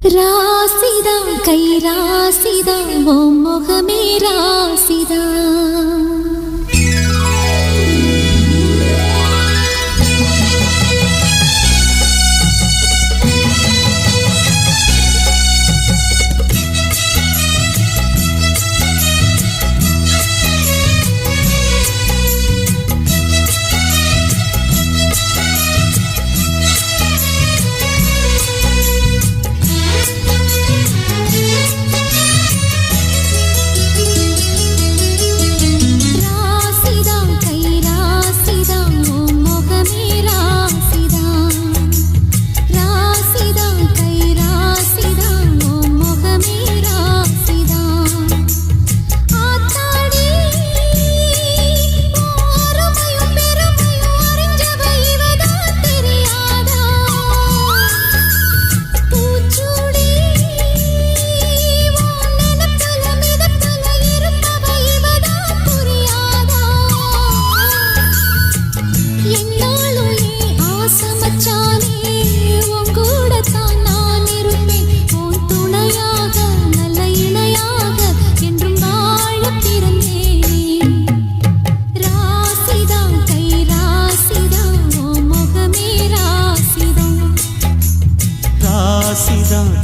ராசிதா கை ராசிதா ஓ முகமே ராசிதா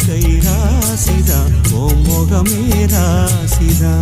கை ராசிதா ஓ முகமே ராசிதா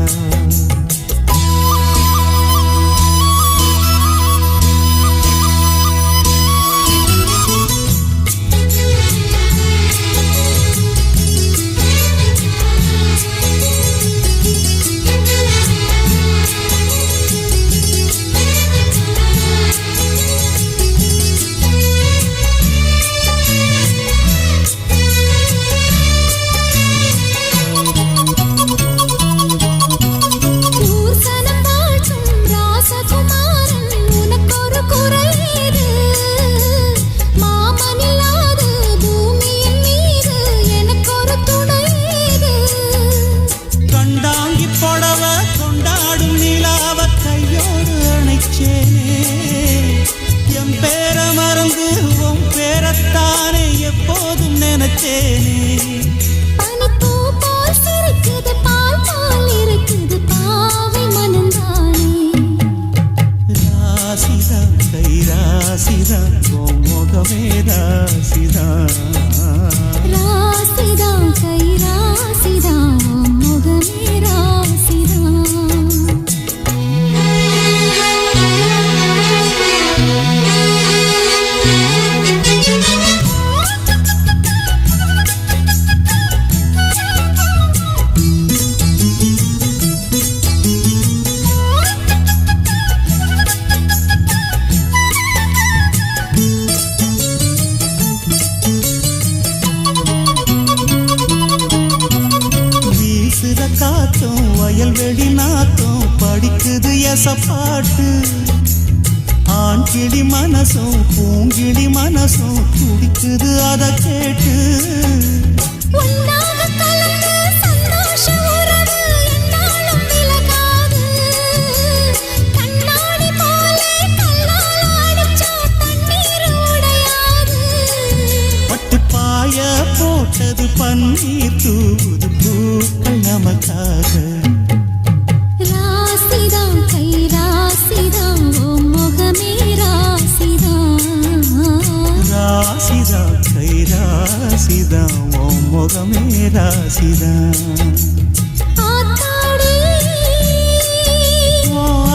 என் பேர மறந்து உன் பேரத்தானே எப்போதும் நினைச்சேனே பனிப்பூ போல் சிரிக்குது பால் பால் இருக்குது பாவை மனந்தானே ராசிதா கை ராசிதா உன் முகமே ராசிதா ராசிதா கை ராசிதா உன் முகமே ராசிதா காத்தும் வயல்வெளி நாத்தும் படிக்குது எசப்பாட்டு ஆண் கிளி மனசும் பூங்கிளி மனசும் துடிக்குது அதை கேட்டு பட்டுப்பாய போட்டது பன்னீர் தூது பூக்கள் நமக்காக ராசிதா கை ராசிதா ஓ முகமே ராசிதா ராசிதா கை ராசிதா ஓ முகமே ராசிதா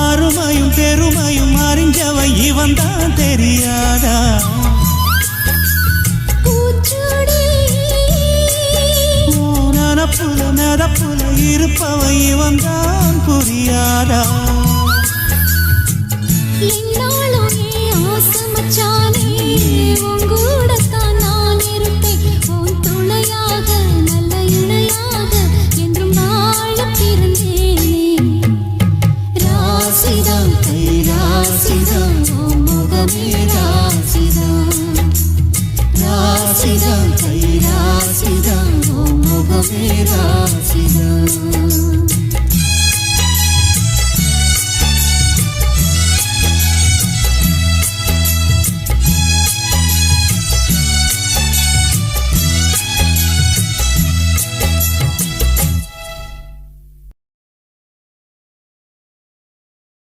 அருமையும் பெருமையும் அறிஞ்சவ இவன் தான் தெரியாதா நடப்புல இருப்பவ இவன் தான் புரியாதா என்னாலும் ஆசமச்சானே உங்கூடத்தான் நான் இருப்பேன் உன் துணையாக நல்ல இணையாக என்றும் வாழ பிறந்தேனே ராசிதா கை ராசிதா ஓ முகமே ராசிதா ராசிதா கை ராசிதா ஓ முகமே ராசிதா